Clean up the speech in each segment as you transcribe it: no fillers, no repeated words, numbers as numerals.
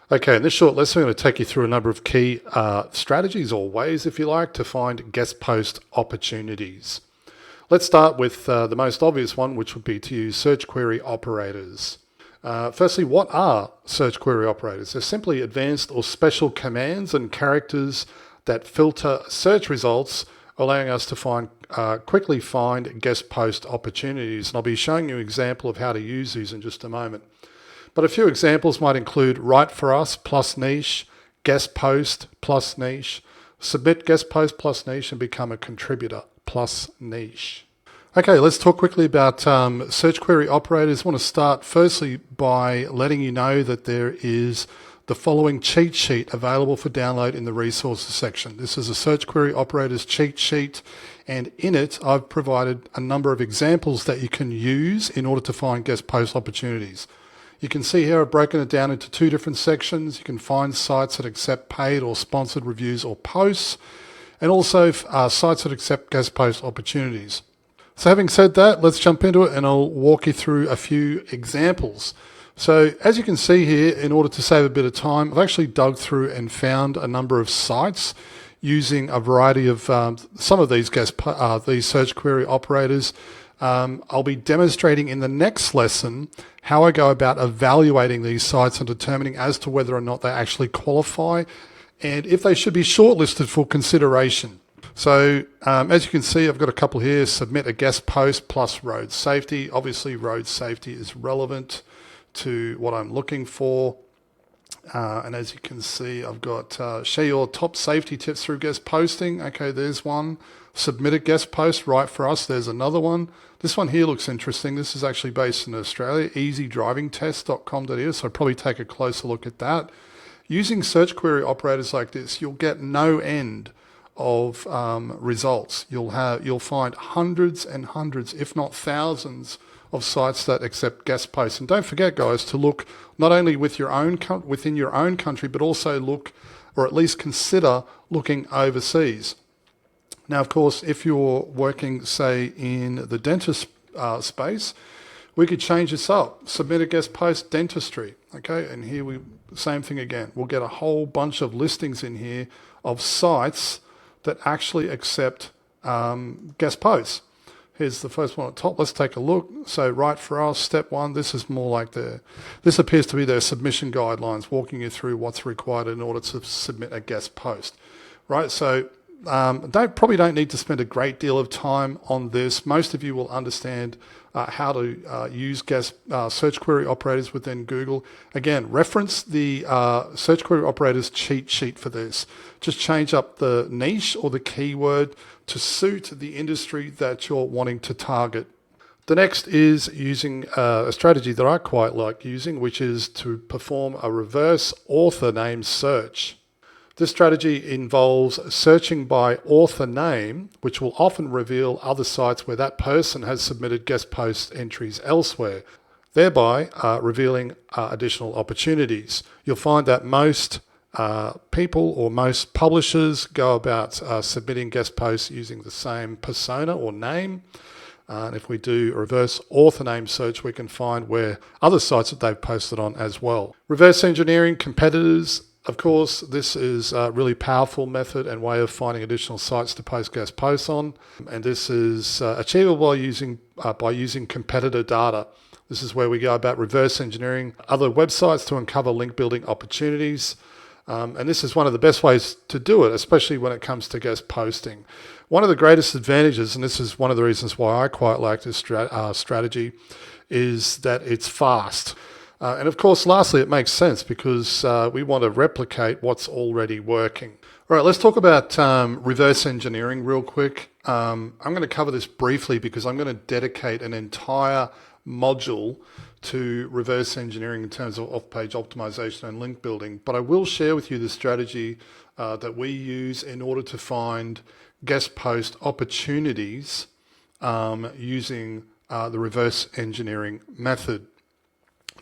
Okay, in this short lesson, I'm going to take you through a number of key strategies or ways, if you like, to find guest post opportunities. Let's start with the most obvious one, which would be to use search query operators. Firstly, what are search query operators? They're simply advanced or special commands and characters that filter search results, allowing us to quickly find guest post opportunities. And I'll be showing you an example of how to use these in just a moment. But a few examples might include write for us plus niche, guest post plus niche, submit guest post plus niche, and become a contributor plus niche. Okay, let's talk quickly about search query operators. I want to start firstly by letting you know that there is the following cheat sheet available for download in the resources section. This is a search query operators cheat sheet, and in it I've provided a number of examples that you can use in order to find guest post opportunities. You can see here I've broken it down into two different sections. You can find sites that accept paid or sponsored reviews or posts, and also sites that accept guest post opportunities. So having said that, let's jump into it and I'll walk you through a few examples. So as you can see here, in order to save a bit of time, I've actually dug through and found a number of sites using a variety of some of these these search query operators. I'll be demonstrating in the next lesson how I go about evaluating these sites and determining as to whether or not they actually qualify and if they should be shortlisted for consideration. So as you can see, I've got a couple here. Submit a guest post plus road safety. Obviously road safety is relevant to what I'm looking for. And as you can see, I've got share your top safety tips through guest posting. Okay, there's one. Submit a guest post, write for us. There's another one. This one here looks interesting. This is actually based in Australia, easydrivingtest.com.au. So I'll probably take a closer look at that. Using search query operators like this, you'll get no end of results. You'll find hundreds and hundreds, if not thousands, of sites that accept guest posts. And don't forget, guys, to look not only with within your own country, but also look, or at least consider looking overseas. Now, of course, if you're working, say, in the dentist space, we could change this up. Submit a guest post, dentistry. Okay, and here same thing again. We'll get a whole bunch of listings in here of sites that actually accept guest posts. Here's the first one at the top. Let's take a look. So write for us, step one. This is more like this appears to be their submission guidelines, walking you through what's required in order to submit a guest post. Right, so probably don't need to spend a great deal of time on this. Most of you will understand how to use search query operators within Google. Again, reference the search query operators cheat sheet for this. Just change up the niche or the keyword to suit the industry that you're wanting to target. The next is using a strategy that I quite like using, which is to perform a reverse author name search. This strategy involves searching by author name, which will often reveal other sites where that person has submitted guest post entries elsewhere, thereby revealing additional opportunities. You'll find that most people or most publishers go about submitting guest posts using the same persona or name. And if we do a reverse author name search, we can find where other sites that they've posted on as well. Reverse engineering competitors. Of course, this is a really powerful method and way of finding additional sites to post guest posts on. And this is achievable by using competitor data. This is where we go about reverse engineering other websites to uncover link building opportunities. And this is one of the best ways to do it, especially when it comes to guest posting. One of the greatest advantages, and this is one of the reasons why I quite like this strategy, is that it's fast. And of course, lastly, it makes sense because we want to replicate what's already working. All right, let's talk about reverse engineering real quick. I'm going to cover this briefly because I'm going to dedicate an entire module to reverse engineering in terms of off-page optimization and link building. But I will share with you the strategy that we use in order to find guest post opportunities using the reverse engineering method.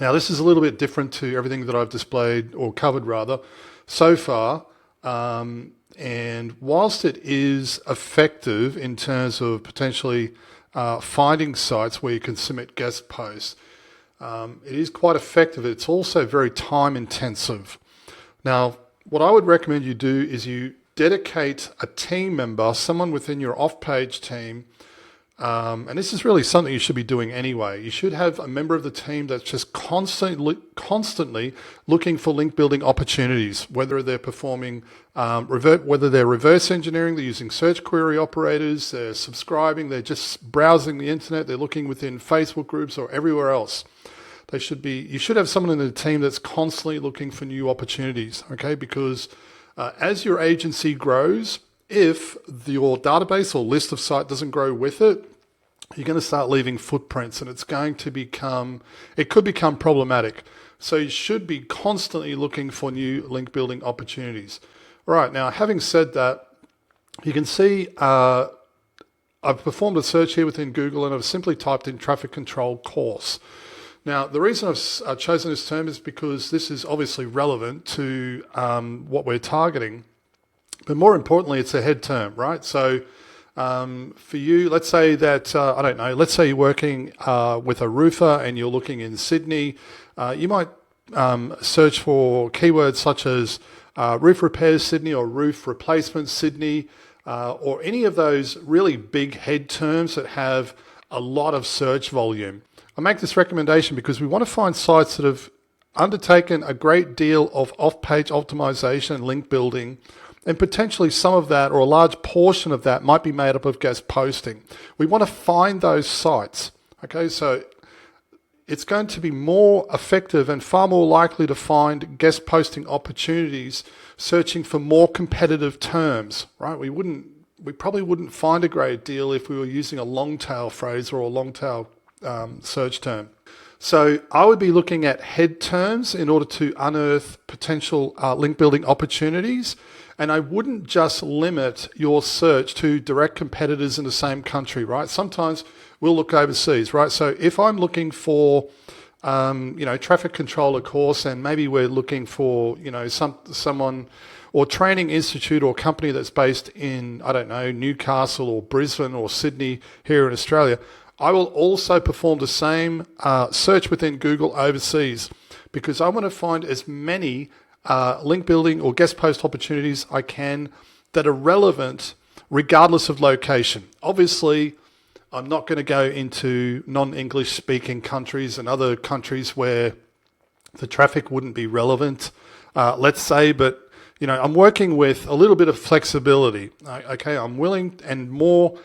Now, this is a little bit different to everything that I've displayed or covered rather so far. And whilst it is effective in terms of potentially finding sites where you can submit guest posts, it is quite effective. It's also very time intensive. Now, what I would recommend you do is you dedicate a team member, someone within your off-page team, and this is really something you should be doing anyway. You should have a member of the team that's just constantly looking for link building opportunities, whether they're performing, whether they're reverse engineering, they're using search query operators, they're subscribing, they're just browsing the internet, they're looking within Facebook groups or everywhere else. You should have someone in the team that's constantly looking for new opportunities, okay? Because as your agency grows, if your database or list of sites doesn't grow with it, you're going to start leaving footprints, and it could become problematic. So you should be constantly looking for new link building opportunities. All right, now having said that, you can see I've performed a search here within Google, and I've simply typed in traffic control course. Now, the reason I've chosen this term is because this is obviously relevant to what we're targeting. But more importantly, it's a head term, right? So for you, let's say that, let's say you're working with a roofer and you're looking in Sydney. You might search for keywords such as roof repairs Sydney or roof replacement Sydney, or any of those really big head terms that have a lot of search volume. I make this recommendation because we want to find sites that have undertaken a great deal of off-page optimization and link building, and potentially some of that, or a large portion of that, might be made up of guest posting. We want to find those sites. Okay, so it's going to be more effective and far more likely to find guest posting opportunities searching for more competitive terms, right? We probably wouldn't find a great deal if we were using a long tail phrase or a long tail search term. So I would be looking at head terms in order to unearth potential link building opportunities. And I wouldn't just limit your search to direct competitors in the same country, right? Sometimes we'll look overseas, right? So if I'm looking for, traffic controller course, and maybe we're looking for, someone or training institute or company that's based in, Newcastle or Brisbane or Sydney here in Australia, I will also perform the same search within Google overseas, because I want to find as many link building or guest post opportunities I can that are relevant regardless of location. Obviously, I'm not going to go into non-English speaking countries and other countries where the traffic wouldn't be relevant, let's say, but I'm working with a little bit of flexibility. Okay, I'm willing and more.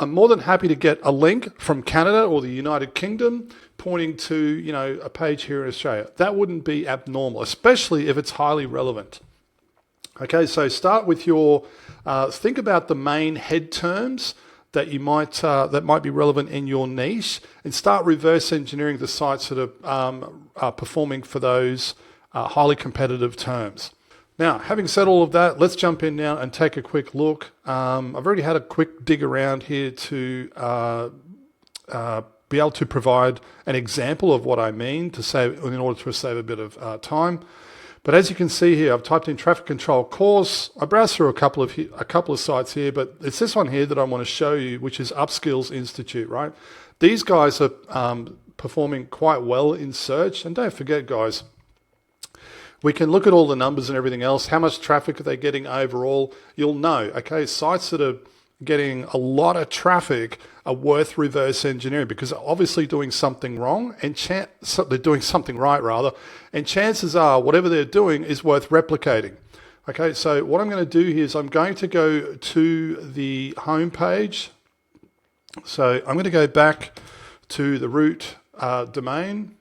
I'm more than happy to get a link from Canada or the United Kingdom pointing to, a page here in Australia. That wouldn't be abnormal, especially if it's highly relevant. Okay, so start with think about the main head terms that might be relevant in your niche, and start reverse engineering the sites that are performing for those highly competitive terms. Now, having said all of that, let's jump in now and take a quick look. I've already had a quick dig around here to be able to provide an example of what I mean in order to save a bit of time. But as you can see here, I've typed in traffic control course. I browsed through a couple of sites here, but it's this one here that I want to show you, which is Upskills Institute, right? These guys are performing quite well in search. And don't forget, guys, we can look at all the numbers and everything else. How much traffic are they getting overall? You'll know, okay, sites that are getting a lot of traffic are worth reverse engineering, because they're obviously doing something wrong, and they're doing something right rather, and chances are whatever they're doing is worth replicating. Okay, so what I'm going to do here is I'm going to go to the home page. So I'm going to go back to the root domain.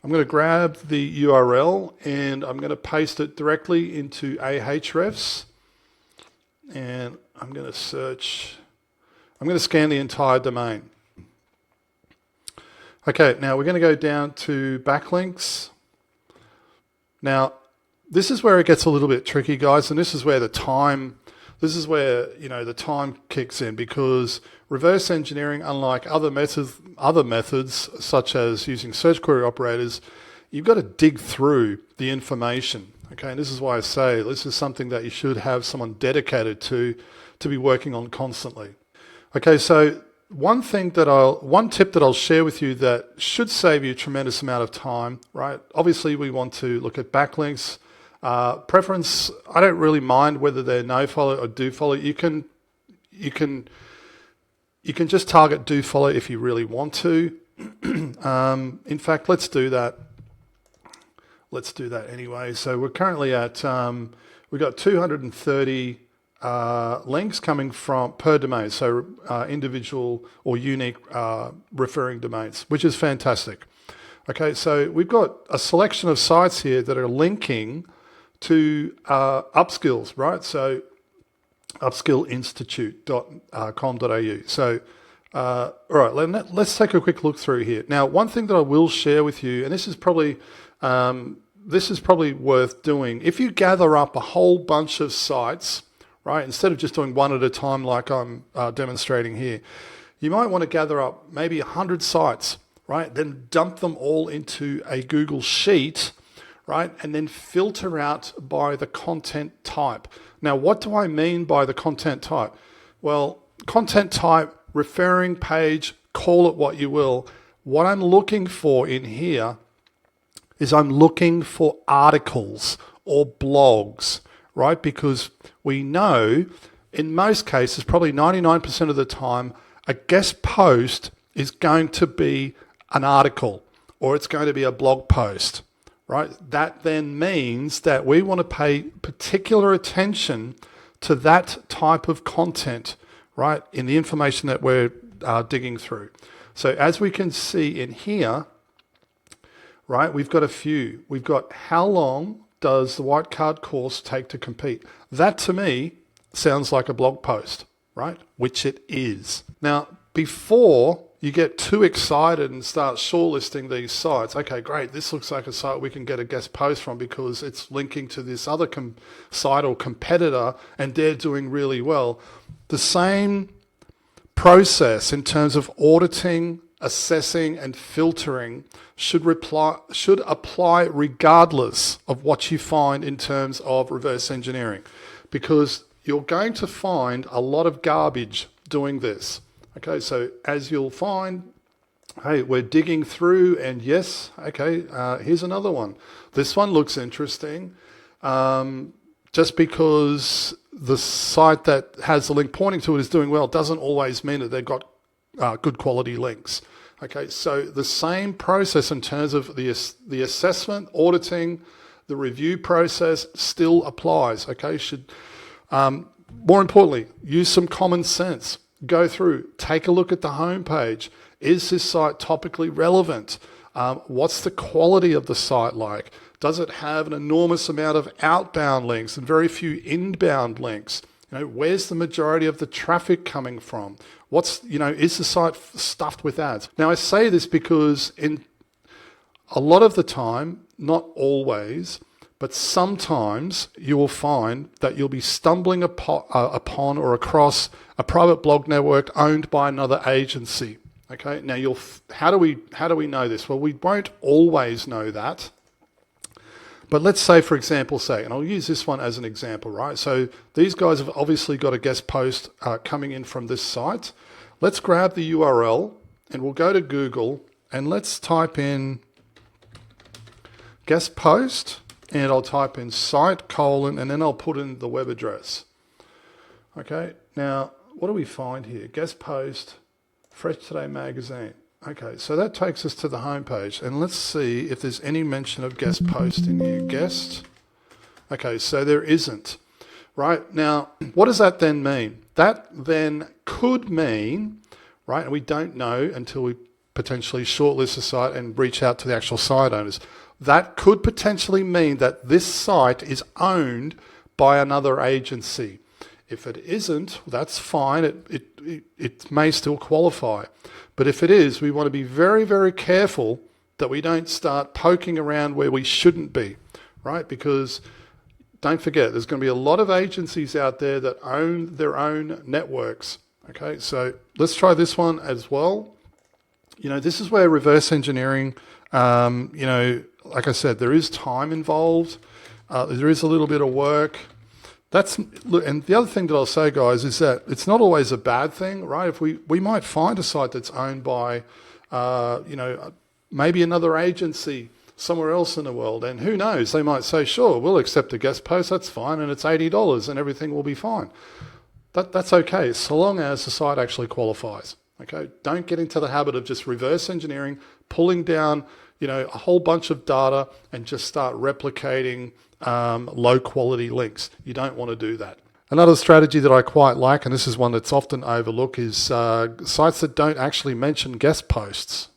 I'm going to grab the URL and I'm going to paste it directly into Ahrefs, and I'm going to scan the entire domain. Okay, now we're going to go down to backlinks. Now, this is where it gets a little bit tricky, guys, and this is where the time kicks in, because reverse engineering, unlike other methods such as using search query operators, you've got to dig through the information. Okay, and this is why I say this is something that you should have someone dedicated to be working on constantly. Okay, so one tip that I'll share with you that should save you a tremendous amount of time, right? Obviously, we want to look at backlinks. Preference, I don't really mind whether they're no follow or do follow. You can just target do follow if you really want to. In fact, let's do that. Let's do that anyway. So we're currently at, we've got 230 links coming from per domain, so individual or unique referring domains, which is fantastic. Okay, so we've got a selection of sites here that are linking to Upskills, right? So upskillinstitute.com.au. So, all right, let's take a quick look through here. Now, one thing that I will share with you, and this is probably worth doing, if you gather up a whole bunch of sites, right, instead of just doing one at a time like I'm demonstrating here, you might want to gather up maybe 100 sites, right? Then dump them all into a Google Sheet, right? And then filter out by the content type. Now, what do I mean by the content type? Well, content type, referring page, call it what you will. What I'm looking for in here is I'm looking for articles or blogs, right? Because we know in most cases, probably 99% of the time, a guest post is going to be an article or it's going to be a blog post, right? That then means that we want to pay particular attention to that type of content, right, in the information that we're digging through. So as we can see in here, right, we've got a few. We've got how long does the White Card course take to compete? That to me sounds like a blog post, right? Which it is. Now, before you get too excited and start shortlisting these sites, okay, great, this looks like a site we can get a guest post from because it's linking to this other site or competitor and they're doing really well. The same process in terms of auditing, assessing and filtering should apply regardless of what you find in terms of reverse engineering, because you're going to find a lot of garbage doing this. Okay, so as you'll find, hey, we're digging through and yes, okay, here's another one. This one looks interesting. Just because the site that has the link pointing to it is doing well doesn't always mean that they've got good quality links. Okay, so the same process in terms of the assessment, auditing, the review process still applies. Okay, more importantly, use some common sense. Go through, take a look at the homepage. Is this site topically relevant? What's the quality of the site like? Does it have an enormous amount of outbound links and very few inbound links? You know, where's the majority of the traffic coming from? Is the site stuffed with ads? Now, I say this because in a lot of the time, not always, but sometimes you will find that you'll be stumbling upon or across a private blog network owned by another agency. Okay, now how do we know this? Well, we won't always know that. But let's say, for example, and I'll use this one as an example, right? So these guys have obviously got a guest post coming in from this site. Let's grab the URL and we'll go to Google and let's type in guest post. And I'll type in site : and then I'll put in the web address. Okay, now what do we find here? Guest post, Fresh Today magazine. Okay, so that takes us to the homepage. And let's see if there's any mention of guest post in here. Guest. Okay, so there isn't. Right, now what does that then mean? That then could mean, right, and we don't know until we potentially shortlist the site and reach out to the actual site owners. That could potentially mean that this site is owned by another agency. If it isn't, that's fine. It may still qualify. But if it is, we want to be very, very careful that we don't start poking around where we shouldn't be, right? Because don't forget, there's going to be a lot of agencies out there that own their own networks. Okay, so let's try this one as well. This is where reverse engineering, like I said, there is time involved. There is a little bit of work. And the other thing that I'll say, guys, is that it's not always a bad thing, right? If we might find a site that's owned by, maybe another agency somewhere else in the world. And who knows, they might say, sure, we'll accept a guest post, that's fine, and it's $80 and everything will be fine. That's okay, so long as the site actually qualifies. Okay, don't get into the habit of just reverse engineering, pulling down, a whole bunch of data and just start replicating low quality links. You don't want to do that. Another strategy that I quite like, and this is one that's often overlooked, is sites that don't actually mention guest posts.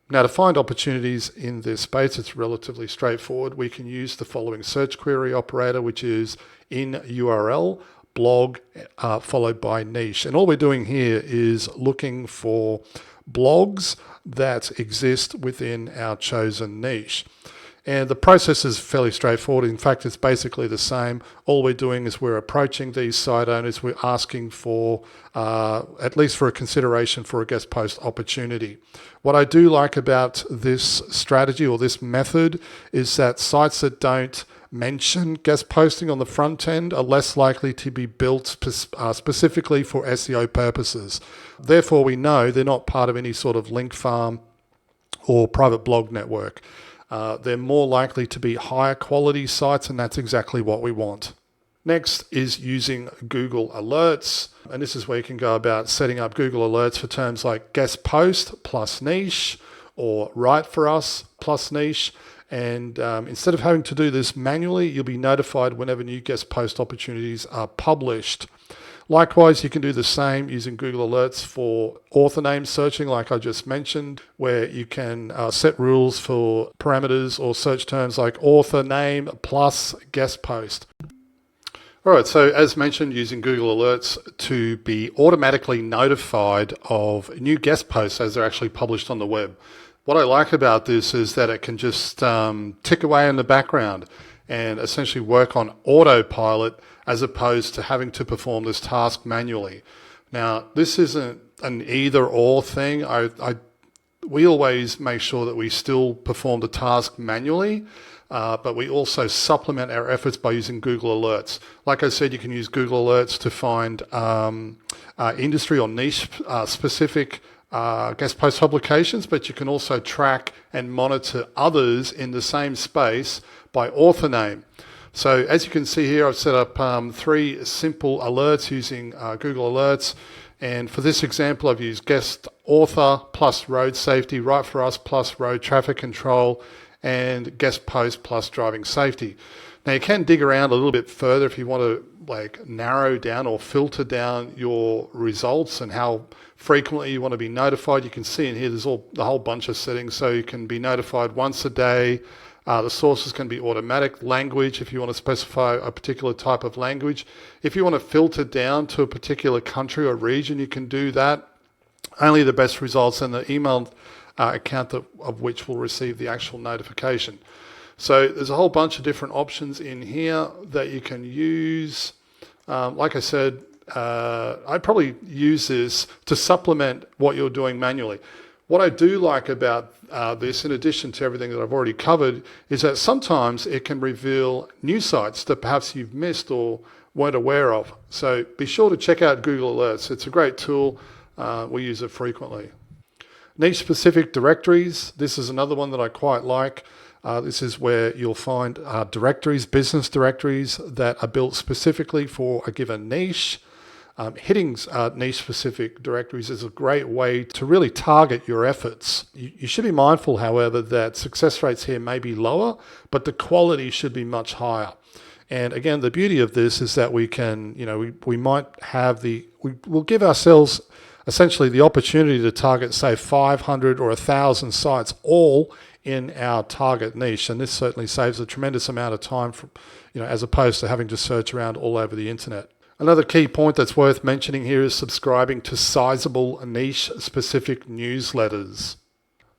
Now, to find opportunities in this space, it's relatively straightforward. We can use the following search query operator, which is in URL, blog, followed by niche. And all we're doing here is looking for blogs that exist within our chosen niche. And the process is fairly straightforward. In fact, it's basically the same. All we're doing is we're approaching these site owners. We're asking for, at least for a consideration for a guest post opportunity. What I do like about this strategy or this method is that sites that don't mention guest posting on the front end are less likely to be built specifically for SEO purposes. Therefore, we know they're not part of any sort of link farm or private blog network. They're more likely to be higher quality sites, and that's exactly what we want. Next is using Google Alerts, and this is where you can go about setting up Google Alerts for terms like guest post plus niche or write for us plus niche. And instead of having to do this manually, you'll be notified whenever new guest post opportunities are published. Likewise, you can do the same using Google Alerts for author name searching, like I just mentioned, where you can set rules for parameters or search terms like author name plus guest post. All right, so as mentioned, using Google Alerts to be automatically notified of new guest posts as they're actually published on the web. What I like about this is that it can just tick away in the background and essentially work on autopilot as opposed to having to perform this task manually. Now, this isn't an either or thing. We always make sure that we still perform the task manually, but we also supplement our efforts by using Google Alerts. Like I said, you can use Google Alerts to find industry or niche specific guest post publications, but you can also track and monitor others in the same space by author name. So as you can see here, I've set up 3 simple alerts using Google Alerts. And for this example, I've used guest author plus road safety, write for us plus road traffic control, and guest post plus driving safety. Now you can dig around a little bit further if you want to narrow down or filter down your results and how frequently you want to be notified. You can see in here there's a whole bunch of settings, so you can be notified once a day. The sources can be automatic. Language, if you want to specify a particular type of language. If you want to filter down to a particular country or region, you can do that. Only the best results and the email account of which will receive the actual notification. So there's a whole bunch of different options in here that you can use. Like I said, I'd probably use this to supplement what you're doing manually. What I do like about this, in addition to everything that I've already covered, is that sometimes it can reveal new sites that perhaps you've missed or weren't aware of. So be sure to check out Google Alerts. It's a great tool. We use it frequently. Niche-specific directories. This is another one that I quite like. This is where you'll find directories, business directories that are built specifically for a given niche. Hitting niche-specific directories is a great way to really target your efforts. You should be mindful, however, that success rates here may be lower, but the quality should be much higher. And again, the beauty of this is that we can, we might have we'll give ourselves essentially the opportunity to target, say, 500 or 1,000 sites, all in our target niche. And this certainly saves a tremendous amount of time from, as opposed to having to search around all over the internet. Another key point that's worth mentioning here is subscribing to sizable niche-specific newsletters.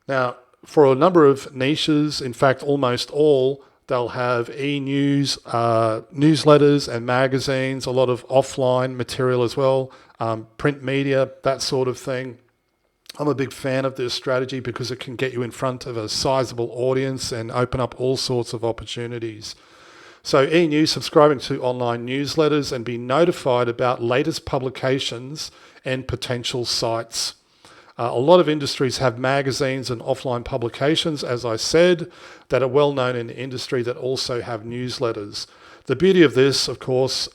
Now, for a number of niches, in fact, almost all, they'll have e-news, newsletters and magazines, a lot of offline material as well, print media, that sort of thing. I'm a big fan of this strategy because it can get you in front of a sizable audience and open up all sorts of opportunities. So e-news, subscribing to online newsletters and be notified about latest publications and potential sites. A lot of industries have magazines and offline publications, as I said, that are well known in the industry that also have newsletters. The beauty of this, of course,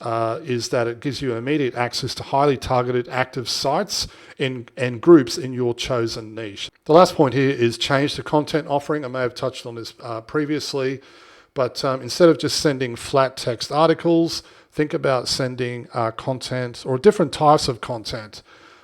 is that it gives you immediate access to highly targeted active sites and groups in your chosen niche. The last point here is change the content offering. I may have touched on this previously, but instead of just sending flat text articles, think about sending content or different types of content.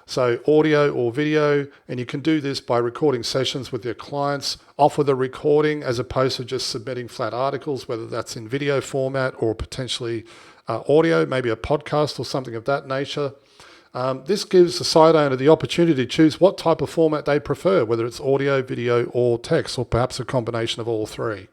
So audio or video, and you can do this by recording sessions with your clients, offer the recording as opposed to just submitting flat articles, whether that's in video format or potentially audio, maybe a podcast or something of that nature. This gives the site owner the opportunity to choose what type of format they prefer, whether it's audio, video, or text, or perhaps a combination of all three.